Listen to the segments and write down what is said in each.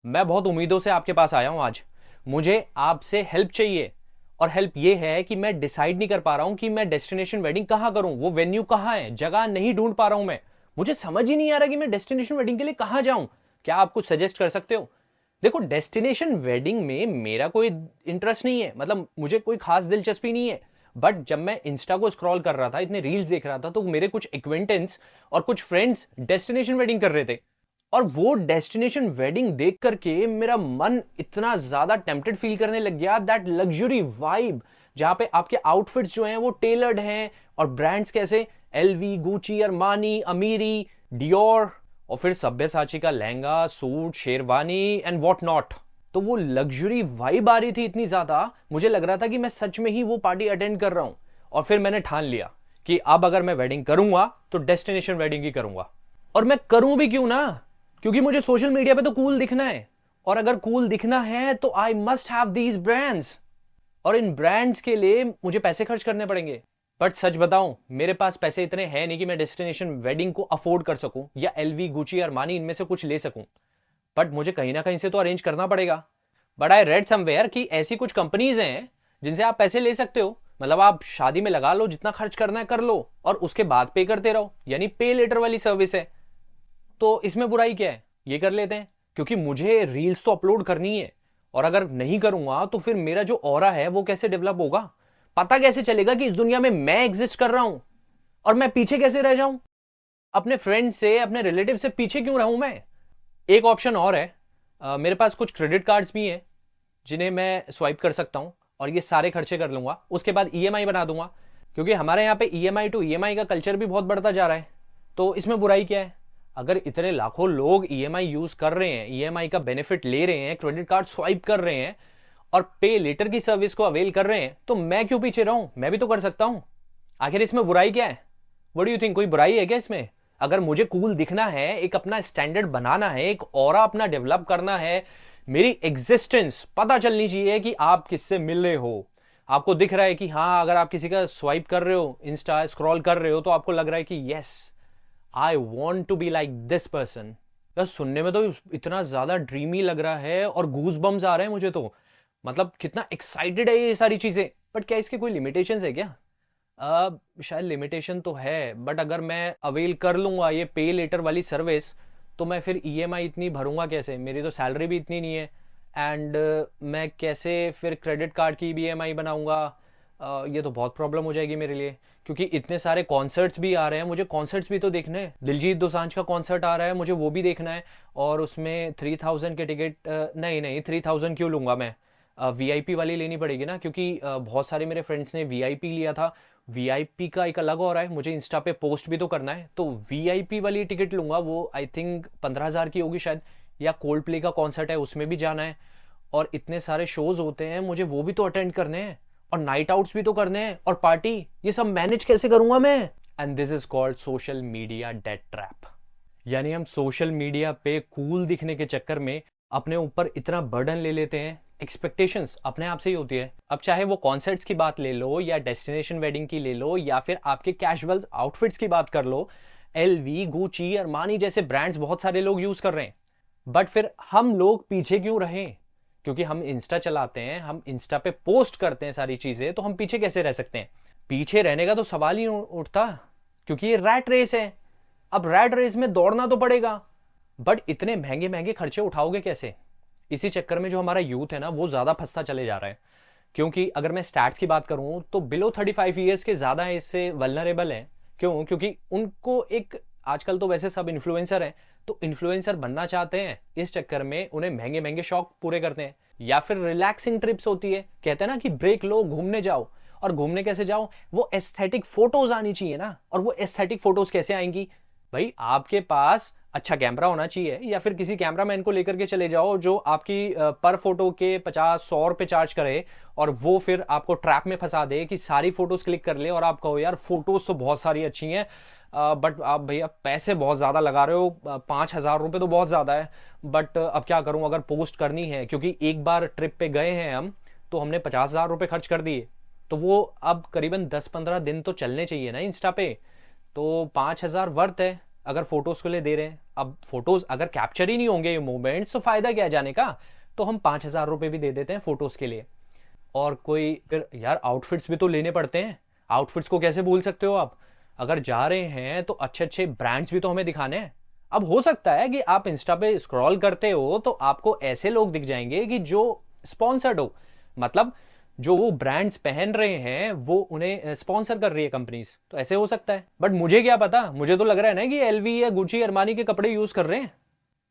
मैं बहुत उम्मीदों से आपके पास आया हूं आज। मुझे आपसे हेल्प चाहिए। और हेल्प ये है कि मैं डिसाइड नहीं कर पा रहा हूं कि मैं डेस्टिनेशन वेडिंग कहां करूं, वो वेन्यू कहां है, जगह नहीं ढूंढ पा रहा हूं मैं। मुझे समझ ही नहीं आ रहा कि मैं डेस्टिनेशन वेडिंग के लिए कहां जाऊं। क्या आप कुछ सजेस्ट कर सकते हो? देखो, डेस्टिनेशन वेडिंग में मेरा कोई इंटरेस्ट नहीं है, मतलब मुझे कोई खास दिलचस्पी नहीं है। बट जब मैं इंस्टा को स्क्रॉल कर रहा था, इतने रील्स देख रहा था, तो मेरे कुछ एक्वेंटेंस और कुछ फ्रेंड्स डेस्टिनेशन वेडिंग कर रहे थे। और वो डेस्टिनेशन वेडिंग देख करके मेरा मन इतना ज्यादा टेम्पटेड फील करने लग गया। दैट लग्जरी वाइब, जहां पे आपके आउटफिट्स जो हैं वो टेलर्ड हैं, और ब्रांड्स कैसे एलवी, गुची, अरमानी, अमीरी, डियोर, और फिर सब्यसाची का lehenga, suit, sherwani and what not. तो वो लग्जरी वाइब आ रही थी इतनी ज्यादा, मुझे लग रहा था कि मैं सच में ही वो पार्टी अटेंड कर रहा हूं। और फिर मैंने ठान लिया कि अब अगर मैं वेडिंग करूंगा तो डेस्टिनेशन वेडिंग ही करूंगा। और मैं करूं भी क्यों ना, क्योंकि मुझे सोशल मीडिया पे तो कूल दिखना है। और अगर कूल दिखना है तो I must have these brands, और इन ब्रांड्स के लिए मुझे पैसे खर्च करने पड़ेंगे। बट सच बताऊं, मेरे पास पैसे इतने हैं नहीं कि मैं डेस्टिनेशन वेडिंग को अफोर्ड कर सकूं, या एलवी, गुची, अरमानी इनमें से कुछ ले सकूं। बट मुझे कहीं ना कहीं से तो अरेंज करना पड़ेगा। बट आई रेड समवेयर कि ऐसी कुछ कंपनीज हैं जिनसे आप पैसे ले सकते हो। मतलब आप शादी में लगा लो, जितना खर्च करना है कर लो, और उसके बाद पे करते रहो, यानी पे लेटर वाली सर्विस है। तो इसमें बुराई क्या है, ये कर लेते हैं। क्योंकि मुझे रील्स तो अपलोड करनी है, और अगर नहीं करूंगा तो फिर मेरा जो ऑरा है वो कैसे डेवलप होगा? पता कैसे चलेगा कि इस दुनिया में मैं एग्जिस्ट कर रहा हूं? और मैं पीछे कैसे रह जाऊं? अपने फ्रेंड से, अपने रिलेटिव से पीछे क्यों रहूं मैं? एक ऑप्शन और है। मेरे पास कुछ क्रेडिट कार्ड्स भी हैं जिन्हें मैं स्वाइप कर सकता हूं, और ये सारे खर्चे कर लूंगा, उसके बाद ईएमआई बना दूंगा। क्योंकि हमारे यहाँ पे ईएमआई टू ईएमआई का कल्चर भी बहुत बढ़ता जा रहा है। तो इसमें बुराई क्या है? अगर इतने लाखों लोग ईएमआई यूज कर रहे हैं, ईएमआई का बेनिफिट ले रहे हैं, क्रेडिट कार्ड स्वाइप कर रहे हैं, और पे लेटर की सर्विस को अवेल कर रहे हैं, तो मैं क्यों पीछे रहूं? मैं भी तो कर सकता हूं। आखिर इसमें बुराई क्या है? व्हाट डू यू थिंक, कोई बुराई है क्या इसमें? अगर मुझे कूल दिखना है, एक अपना स्टैंडर्ड बनाना है, एक ऑरा अपना डेवलप करना है, मेरी एग्जिस्टेंस पता चलनी चाहिए कि आप किससे मिल रहे हो। आपको दिख रहा है कि हाँ, अगर आप किसी का स्वाइप कर रहे हो, इंस्टा स्क्रॉल कर रहे हो, तो आपको लग रहा है कि yes, I want to be like this person. बस सुनने में तो इतना ज्यादा ड्रीमी लग रहा है, और गूज बम्स आ रहे हैं मुझे तो। मतलब कितना एक्साइटेड है ये सारी चीजें। बट क्या इसके कोई लिमिटेशंस है क्या? शायद लिमिटेशन तो है, बट अगर मैं अवेल कर लूंगा ये पे लेटर वाली सर्विस, तो मैं फिर ईएमआई इतनी भरूंगा कैसे? मेरी तो सैलरी भी इतनी नहीं है। एंड मैं कैसे फिर क्रेडिट कार्ड की भी ईएमआई बनाऊंगा? ये तो बहुत प्रॉब्लम हो जाएगी मेरे लिए। क्योंकि इतने सारे कॉन्सर्ट्स भी आ रहे हैं, मुझे कॉन्सर्ट्स भी तो देखने हैं। दिलजीत दोसांझ का कॉन्सर्ट आ रहा है, मुझे वो भी देखना है। और उसमें 3000 के टिकट, नहीं नहीं, 3000 क्यों लूंगा मैं? वीआईपी वाली लेनी पड़ेगी ना, क्योंकि बहुत सारे मेरे फ्रेंड्स ने वीआईपी लिया था। वीआईपी का एक अलग हो रहा है, मुझे इंस्टा पे पोस्ट भी तो करना है। तो वीआईपी वाली टिकट लूंगा, वो आई थिंक 15,000 की होगी शायद। या कोल्ड प्ले का कॉन्सर्ट है, उसमें भी जाना है। और इतने सारे शोज होते हैं, मुझे वो भी तो अटेंड करने हैं। और नाइट आउट्स भी तो करने हैं, और पार्टी, ये सब मैनेज कैसे करूंगा मैं? And this is called social media debt trap. यानी हम सोशल मीडिया पे कूल दिखने के चक्कर में अपने ऊपर इतना बर्डन ले लेते हैं। एक्सपेक्टेशंस अपने आप से ही होती है। अब चाहे वो कॉन्सर्ट्स की बात ले लो, या डेस्टिनेशन वेडिंग की ले लो, या फिर आपके कैजुअल आउटफिट्स की बात कर लो। एलवी, गुची, अरमानी जैसे ब्रांड्स बहुत सारे लोग यूज कर रहे हैं। बट फिर हम लोग पीछे क्यों रहें? क्योंकि हम इंस्टा चलाते हैं, हम इंस्टा पे पोस्ट करते हैं सारी चीजें, तो हम पीछे कैसे रह सकते हैं? पीछे रहने का तो सवाल ही उठता, क्योंकि ये रैट रेस है। अब रैट रेस में दौड़ना तो पड़ेगा। बट इतने महंगे महंगे खर्चे उठाओगे कैसे? इसी चक्कर में जो हमारा यूथ है ना, वो ज्यादा फंसता चले जा रहा है। क्योंकि अगर मैं स्टैट्स की बात करूं तो बिलो 35 ईयर्स के ज्यादा इससे वल्नरेबल हैं। क्यों? क्योंकि उनको एक, आजकल तो वैसे सब इन्फ्लुएंसर हैं, तो इन्फ्लुएंसर बनना चाहते हैं, इस चक्कर में उन्हें महंगे महंगे शौक पूरे करते हैं। या फिर रिलैक्सिंग ट्रिप्स होती है, कहते हैं ना कि ब्रेक लो, घूमने जाओ। और घूमने कैसे जाओ? वो एस्थेटिक फोटोज आनी चाहिए ना। और वो एस्थेटिक फोटोज कैसे आएंगी? भाई आपके पास अच्छा कैमरा होना चाहिए, या फिर किसी कैमरामैन को लेकर के चले जाओ जो आपकी पर फोटो के 50-100 रुपए चार्ज करे, और वो फिर आपको ट्रैप में फंसा दे कि सारी फोटोज क्लिक कर ले, और आप कहो यार फोटोज तो बहुत सारी अच्छी हैं, बट आप भैया पैसे बहुत ज्यादा लगा रहे हो, 5,000 रुपए तो बहुत ज्यादा है। बट अब क्या करूं, अगर पोस्ट करनी है, क्योंकि एक बार ट्रिप पे गए हैं हम, तो हमने 50,000 रुपए खर्च कर दिए, तो वो अब करीबन 10-15 दिन तो चलने चाहिए ना इंस्टा पे। तो 5,000 वर्थ है। अगर फोटोज के लिए दे रहे हैं, अब फोटोज अगर कैप्चर ही नहीं होंगे ये मोमेंट्स तो फायदा क्या है जाने का। तो हम 5,000 रुपए भी दे देते हैं फोटोज के लिए। और कोई फिर यार आउटफिट्स भी तो लेने पड़ते हैं, आउटफिट्स को कैसे भूल सकते हो आप। अगर जा रहे हैं तो अच्छे अच्छे ब्रांड्स भी तो हमें दिखाने हैं। अब हो सकता है कि आप इंस्टा पे स्क्रॉल करते हो तो आपको ऐसे लोग दिख जाएंगे कि जो स्पॉन्सर्ड हो, मतलब जो वो ब्रांड्स पहन रहे हैं वो उन्हें स्पॉन्सर कर रही है कंपनीज, तो ऐसे हो सकता है। बट मुझे क्या पता, मुझे तो लग रहा है ना कि एलवी या गुची अरमानी के कपड़े यूज कर रहे हैं,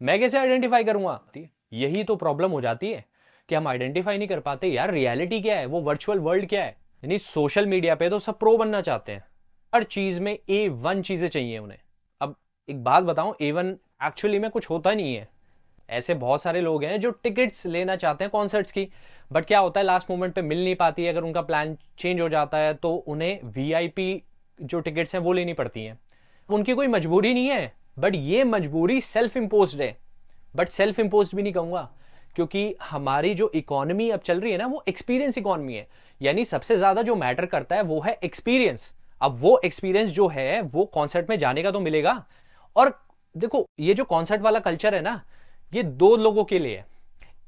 मैं कैसे आइडेंटिफाई करूंगा। यही तो प्रॉब्लम हो जाती है कि हम आइडेंटिफाई नहीं कर पाते यार रियलिटी क्या है, वो वर्चुअल वर्ल्ड क्या है। यानी सोशल मीडिया पे तो सब प्रो बनना चाहते हैं, हर चीज में A1 चीजें चाहिए उन्हें। अब एक बात बताऊं, A1 एक्चुअली में कुछ होता नहीं है। ऐसे बहुत सारे लोग हैं जो टिकट्स लेना चाहते हैं कॉन्सर्ट्स की, बट क्या होता है लास्ट मोमेंट पे मिल नहीं पाती है, अगर उनका प्लान चेंज हो जाता है तो उन्हें VIP जो टिकट्स हैं वो लेनी पड़ती हैं। उनकी कोई मजबूरी नहीं है, बट ये मजबूरी सेल्फ इम्पोज्ड है। बट सेल्फ इम्पोज्ड भी नहीं कहूंगा, क्योंकि हमारी जो इकोनॉमी अब चल रही है ना वो एक्सपीरियंस इकोनॉमी है। यानी सबसे ज्यादा जो मैटर करता है वो है एक्सपीरियंस। अब वो एक्सपीरियंस जो है वो कॉन्सर्ट में जाने का तो मिलेगा। और देखो ये जो कॉन्सर्ट वाला कल्चर है ना, ये दो लोगों के लिए है।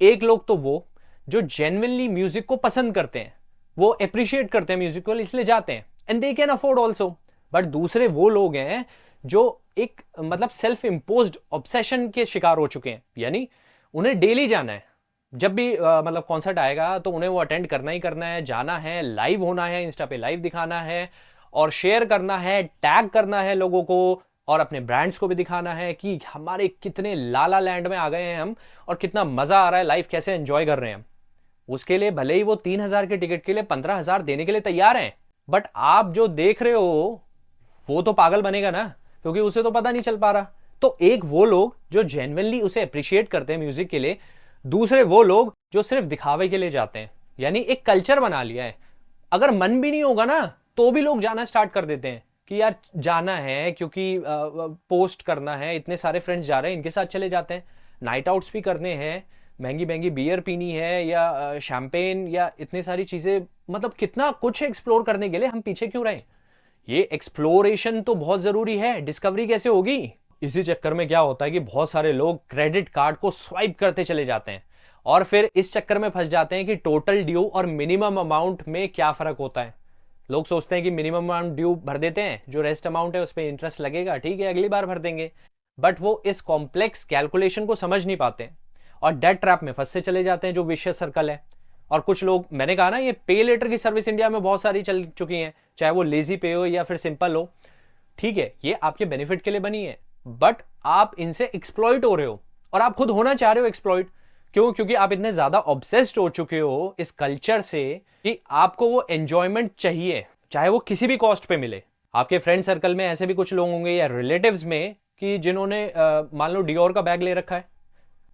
एक लोग तो वो जो जेन्युइनली म्यूजिक को पसंद करते हैं, वो अप्रिशिएट करते हैं म्यूजिक को, इसलिए जाते हैं and they can afford also. But दूसरे वो लोग हैं जो एक मतलब सेल्फ इम्पोज्ड ऑब्सेशन के शिकार हो चुके हैं, यानी उन्हें डेली जाना है। जब भी मतलब कॉन्सर्ट आएगा तो उन्हें वो अटेंड करना ही करना है, जाना है, लाइव होना है, इंस्टा पे लाइव दिखाना है और शेयर करना है, टैग करना है लोगों को, और अपने ब्रांड्स को भी दिखाना है कि हमारे कितने लाला लैंड में आ गए हैं हम और कितना मजा आ रहा है, लाइफ कैसे एंजॉय कर रहे हैं हम। उसके लिए भले ही वो 3,000 के टिकट के लिए 15,000 देने के लिए तैयार हैं, बट आप जो देख रहे हो वो तो पागल बनेगा ना, क्योंकि उसे तो पता नहीं चल पा रहा। तो एक वो लोग जो जेन्युइनली उसे अप्रिशिएट करते हैं म्यूजिक के लिए, दूसरे वो लोग जो सिर्फ दिखावे के लिए जाते हैं। यानी एक कल्चर बना लिया है, अगर मन भी नहीं होगा ना तो भी लोग जाना स्टार्ट कर देते हैं कि यार जाना है क्योंकि पोस्ट करना है, इतने सारे फ्रेंड्स जा रहे हैं इनके साथ चले जाते हैं। नाइट आउट्स भी करने हैं, महंगी महंगी बियर पीनी है या शैंपेन या इतनी सारी चीजें, मतलब कितना कुछ एक्सप्लोर करने के लिए हम पीछे क्यों रहे। ये एक्सप्लोरेशन तो बहुत जरूरी है, डिस्कवरी कैसे होगी। इसी चक्कर में क्या होता है कि बहुत सारे लोग क्रेडिट कार्ड को स्वाइप करते चले जाते हैं और फिर इस चक्कर में फंस जाते हैं कि टोटल ड्यू और मिनिमम अमाउंट में क्या फर्क होता है। लोग सोचते हैं कि मिनिमम अमाउंट ड्यू भर देते हैं, जो रेस्ट अमाउंट है उस पर इंटरेस्ट लगेगा, ठीक है अगली बार भर देंगे। बट वो इस कॉम्प्लेक्स कैलकुलेशन को समझ नहीं पाते और डेट ट्रैप में फंसते चले जाते हैं, जो विशियस सर्कल है। और कुछ लोग, मैंने कहा ना ये पे लेटर की सर्विस इंडिया में बहुत सारी चल चुकी हैं, चाहे वो लेजी पे हो या फिर सिंपल हो, ठीक है ये आपके बेनिफिट के लिए बनी है, बट आप इनसे एक्सप्लॉइट हो रहे हो और आप खुद होना चाह रहे हो एक्सप्लॉइट। क्यों? क्योंकि आप इतने ज्यादा ऑब्सेस्ड हो चुके हो इस कल्चर से कि आपको वो एंजॉयमेंट चाहिए, चाहे वो किसी भी कॉस्ट पे मिले। आपके फ्रेंड सर्कल में ऐसे भी कुछ लोग होंगे या रिलेटिव्स में कि जिन्होंने मान लो डियोर का बैग ले रखा है।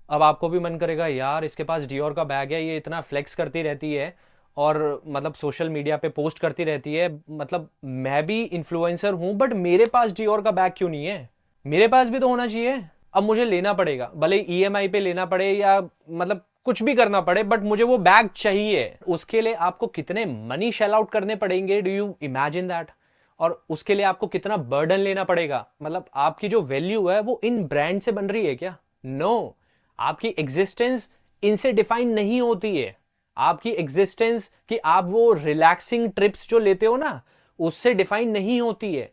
अब आपको भी मन करेगा यार इसके पास डियोर का बैग है, ये इतना फ्लेक्स करती रहती है और मतलब सोशल मीडिया पे पोस्ट करती रहती है, मतलब मैं भी इन्फ्लुएंसर हूं बट मेरे पास डियोर का बैग क्यों नहीं है, मेरे पास भी तो होना चाहिए। अब मुझे लेना पड़ेगा, भले EMI पे लेना पड़े या मतलब कुछ भी करना पड़े, बट मुझे वो बैग चाहिए। उसके लिए आपको कितने मनी शेल आउट करने पड़ेंगे, डू यू इमेजिन दैट। और उसके लिए आपको कितना बर्डन लेना पड़ेगा। मतलब आपकी जो वैल्यू है वो इन ब्रांड से बन रही है क्या? नो, आपकी एग्जिस्टेंस इनसे डिफाइन नहीं होती है। आपकी एग्जिस्टेंस कि आप वो रिलैक्सिंग ट्रिप्स जो लेते हो ना उससे डिफाइन नहीं होती है।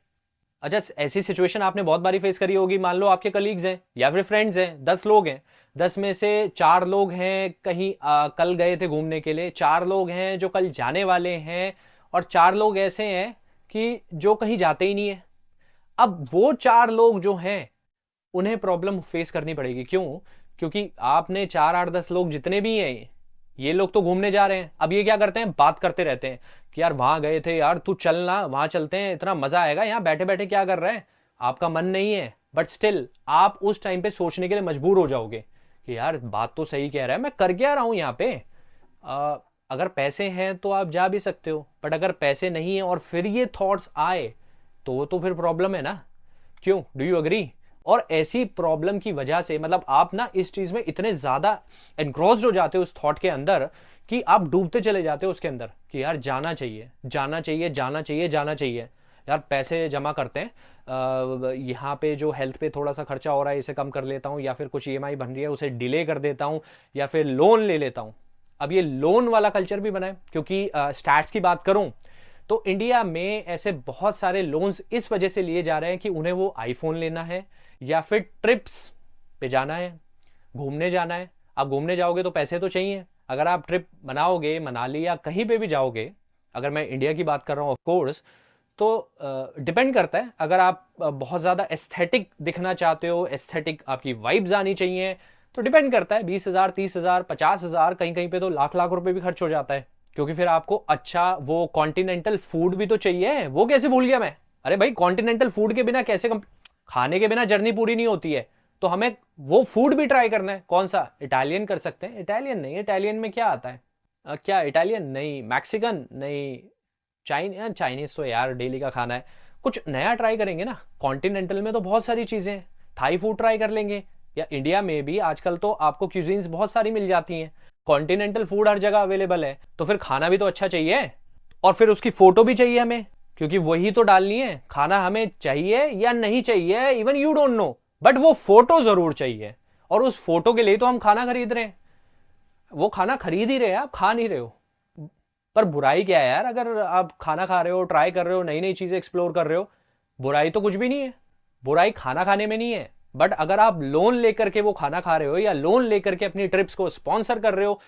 अच्छा, ऐसी सिचुएशन आपने बहुत बारी फेस करी होगी। मान लो आपके कलीग्स हैं या फिर फ्रेंड्स हैं, 10 लोग हैं, 10 में से 4 लोग हैं कहीं कल गए थे घूमने के लिए, 4 लोग हैं जो कल जाने वाले हैं और 4 लोग ऐसे हैं कि जो कहीं जाते ही नहीं है। अब वो 4 लोग जो हैं उन्हें प्रॉब्लम फेस करनी पड़ेगी। क्यों? क्योंकि आपने 4 8 10 लोग जितने भी हैं, ये लोग तो घूमने जा रहे हैं। अब ये क्या करते हैं, बात करते रहते हैं कि यार वहां गए थे, यार तू चलना वहां चलते हैं, इतना मजा आएगा, यहाँ बैठे बैठे क्या कर रहे हैं, आपका मन नहीं है। बट स्टिल आप उस टाइम पे सोचने के लिए मजबूर हो जाओगे कि यार बात तो सही कह रहा है, मैं कर क्या रहा हूं यहाँ पे। अगर पैसे हैं तो आप जा भी सकते हो, बट अगर पैसे नहीं है और फिर ये थॉट्स आए तो फिर प्रॉब्लम है ना। क्यों? Do you agree? और ऐसी प्रॉब्लम की वजह से मतलब आप ना इस चीज में इतने ज्यादा एनग्रॉस्ड हो जाते हो उस थॉट के अंदर कि आप डूबते चले जाते हो उसके अंदर कि यार जाना चाहिए जाना चाहिए जाना चाहिए जाना चाहिए। यार पैसे जमा करते हैं, यहाँ पे जो हेल्थ पे थोड़ा सा खर्चा हो रहा है इसे कम कर लेता हूँ, या फिर कुछ ईएमआई बन रही है उसे डिले कर देता हूँ, या फिर लोन ले लेता हूँ। अब ये लोन वाला कल्चर भी बना है, क्योंकि स्टैट्स की बात करूं तो इंडिया में ऐसे बहुत सारे लोन्स इस वजह से लिए जा रहे हैं कि उन्हें वो आईफोन लेना है या फिर ट्रिप्स पे जाना है, घूमने जाना है। आप घूमने जाओगे तो पैसे तो चाहिए। अगर आप ट्रिप बनाओगे मनाली या कहीं पे भी जाओगे, अगर मैं इंडिया की बात कर रहा हूँ ऑफ कोर्स, तो डिपेंड करता है। अगर आप बहुत ज़्यादा एस्थेटिक दिखना चाहते हो, एस्थेटिक आपकी वाइब्स आनी चाहिए, तो डिपेंड करता है 20,000, 30,000, 50,000, कहीं कहीं पे तो लाख लाख रुपए भी खर्च हो जाता है। क्योंकि फिर आपको अच्छा वो कॉन्टिनेंटल फूड भी तो चाहिए। वो कैसे भूल गया मैं? अरे भाई, कॉन्टिनेंटल फूड के बिना कैसे खाने के बिना जर्नी पूरी नहीं होती है। तो हमें वो फूड भी ट्राई करना है। कौन सा? इटालियन कर सकते हैं। इटालियन नहीं, इटालियन में क्या आता है? क्या इटालियन नहीं, मैक्सिकन नहीं, चाइनीज तो यार डेली का खाना है। कुछ नया ट्राई करेंगे ना। कॉन्टिनेंटल में तो बहुत सारी चीजें हैं। थाई फूड ट्राई कर लेंगे, या इंडिया में भी आजकल तो आपको क्यूजीन्स बहुत सारी मिल जाती हैं। कॉन्टिनेंटल फूड हर जगह अवेलेबल है, तो फिर खाना भी तो अच्छा चाहिए, और फिर उसकी फोटो भी चाहिए हमें, क्योंकि वही तो डालनी है। खाना हमें चाहिए या नहीं चाहिए, even you don't know, but वो फोटो जरूर चाहिए। और उस फोटो के लिए तो हम खाना खरीद रहे हैं। वो खाना खरीद ही रहे हैं, आप खा नहीं रहे हो। पर बुराई क्या है यार? अगर आप खाना खा रहे हो, ट्राई कर रहे हो, नई नई चीजें एक्सप्लोर कर रहे हो, बुराई तो कुछ भी नहीं है। बुराई खाना खाने में नहीं है। बट अगर आप लोन लेकर के वो खाना खा रहे हो, या लोन लेकर के अपनी ट्रिप्स को स्पॉन्सर कर रहे हो,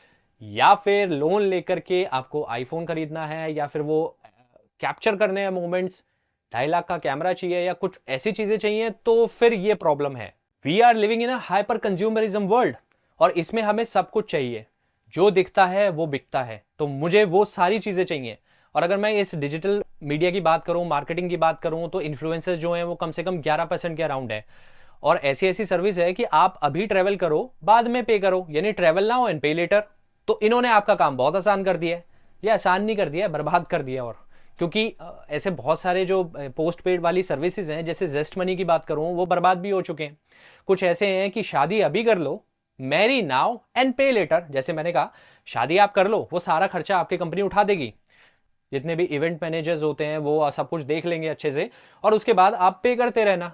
या फिर लोन लेकर के आपको आईफोन खरीदना है, या फिर वो कैप्चर करने हैं मोमेंट्स, 2.5 लाख का कैमरा चाहिए, या कुछ ऐसी चीजें चाहिए, तो फिर ये प्रॉब्लम है। We are living in a hyper consumerism world, और इसमें हमें सब कुछ चाहिए। जो दिखता है वो बिकता है, तो मुझे वो सारी चीजें चाहिए। और अगर मैं इस डिजिटल मीडिया की बात करूं, मार्केटिंग की बात करूं, तो इन्फ्लुएंसर्स जो हैं वो कम से कम 11% के अराउंड है। और ऐसी ऐसी सर्विस है कि आप अभी ट्रेवल करो, बाद में पे करो, यानी ट्रेवल नाउ एंड पे लेटर। तो इन्होंने आपका काम बहुत आसान कर दिया है। ये आसान नहीं कर दिया है, बर्बाद कर दिया। और क्योंकि ऐसे बहुत सारे जो पोस्ट पेड वाली सर्विसेज हैं, जैसे जेस्ट मनी की बात करूं, वो बर्बाद भी हो चुके हैं। कुछ ऐसे हैं कि शादी अभी कर लो, मैरी नाउ एंड पे लेटर। जैसे मैंने कहा, शादी आप कर लो, वो सारा खर्चा आपकी कंपनी उठा देगी। जितने भी इवेंट मैनेजर्स होते हैं वो सब कुछ देख लेंगे अच्छे से, और उसके बाद आप पे करते रहना।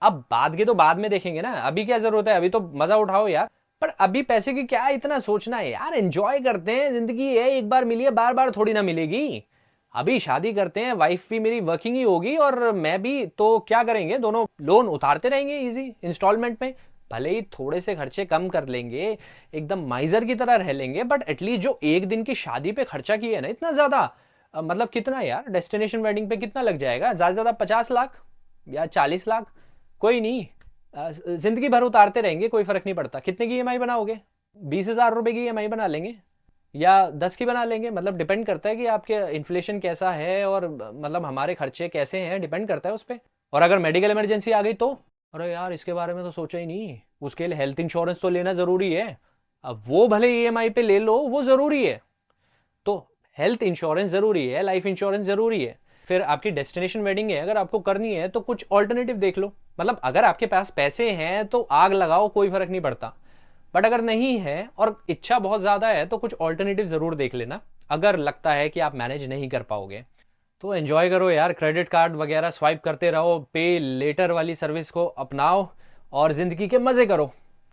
अब बाद के तो बाद में देखेंगे ना, अभी क्या जरूरत है? अभी तो मजा उठाओ यार। पर अभी पैसे की क्या इतना सोचना है यार? एंजॉय करते हैं, जिंदगी है एक बार मिली है, बार बार थोड़ी ना मिलेगी। अभी शादी करते हैं, वाइफ भी मेरी वर्किंग ही होगी और मैं भी, तो क्या करेंगे? दोनों लोन उतारते रहेंगे इजी इंस्टॉलमेंट में। भले ही थोड़े से खर्चे कम कर लेंगे, एकदम माइजर की तरह रह लेंगे, बट एटलीस्ट जो एक दिन की शादी पे खर्चा किया है ना इतना ज्यादा, मतलब कितना यार? डेस्टिनेशन वेडिंग पे कितना लग जाएगा? ज्यादा से ज्यादा 50 लाख या 40 लाख। कोई नहीं, जिंदगी भर उतारते रहेंगे, कोई फर्क नहीं पड़ता। कितने की ईएमआई बनाओगे? 20,000 रुपए की ईएमआई बना लेंगे, या 10 की बना लेंगे। मतलब डिपेंड करता है कि आपके इन्फ्लेशन कैसा है, और मतलब हमारे खर्चे कैसे हैं, डिपेंड करता है उस पर। और अगर मेडिकल इमरजेंसी आ गई तो, अरे यार इसके बारे में तो सोचा ही नहीं। उसके लिए हेल्थ इंश्योरेंस तो लेना जरूरी है। अब वो भले ईएमआई पे ले लो, वो जरूरी है। तो हेल्थ इंश्योरेंस जरूरी है, लाइफ इंश्योरेंस जरूरी है। फिर आपकी डेस्टिनेशन वेडिंग है, अगर आपको करनी है तो कुछ ऑल्टरनेटिव देख लो। मतलब अगर आपके पास पैसे हैं तो आग लगाओ, कोई फर्क नहीं पड़ता। बट अगर नहीं है और इच्छा बहुत ज्यादा है, तो कुछ ऑल्टरनेटिव जरूर देख लेना। अगर लगता है कि आप मैनेज नहीं कर पाओगे तो एंजॉय करो यार, क्रेडिट कार्ड वगैरह स्वाइप करते रहो, पे लेटर वाली सर्विस को अपनाओ और जिंदगी के मजे करो।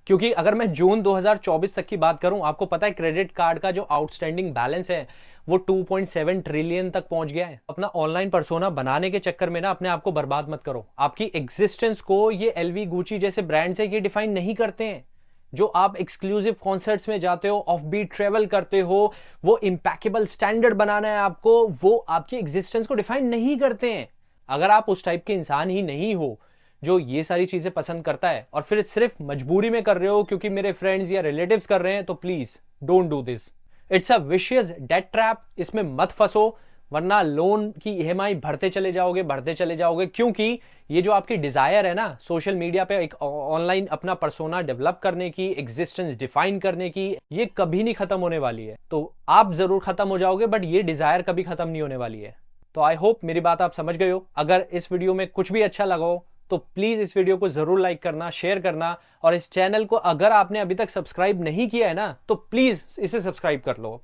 क्योंकि अगर मैं जून 2024 तक की बात करूं, आपको पता है क्रेडिट कार्ड का जो आउटस्टैंडिंग बैलेंस है वो 2.7 ट्रिलियन तक पहुंच गया है। अपना ऑनलाइन पर्सोना बनाने के चक्कर में ना अपने आप को बर्बाद मत करो। आपकी एग्जिस्टेंस को ये एलवी, गुची जैसे ब्रांड्स है ये डिफाइन नहीं करते हैं। जो आप एक्सक्लूसिव कॉन्सर्ट्स में जाते हो, ऑफ बीट ट्रेवल करते हो, वो इम्पैकेबल स्टैंडर्ड बनाना है आपको, वो आपकी एग्जिस्टेंस को डिफाइन नहीं करते हैं। अगर आप उस टाइप के इंसान ही नहीं हो जो ये सारी चीजें पसंद करता है, और फिर सिर्फ मजबूरी में कर रहे हो क्योंकि मेरे फ्रेंड्स या रिलेटिव्स कर रहे हैं, तो please don't do this. It's a vicious debt trap. इसमें मत फंसो, वरना लोन की ईएमआई भरते चले जाओगे, भरते चले जाओगे। क्योंकि ये जो आपकी डिजायर है ना सोशल मीडिया पे एक ऑनलाइन अपना पर्सोना डेवलप करने की, एग्जिस्टेंस डिफाइन करने की, ये कभी नहीं खत्म होने वाली है। तो आप जरूर खत्म हो जाओगे, बट ये डिजायर कभी खत्म नहीं होने वाली है। तो आई होप मेरी बात आप समझ गए हो। अगर इस वीडियो में कुछ भी अच्छा लगा हो तो प्लीज इस वीडियो को जरूर लाइक करना, शेयर करना, और इस चैनल को अगर आपने अभी तक सब्सक्राइब नहीं किया है ना, तो प्लीज इसे सब्सक्राइब कर लो।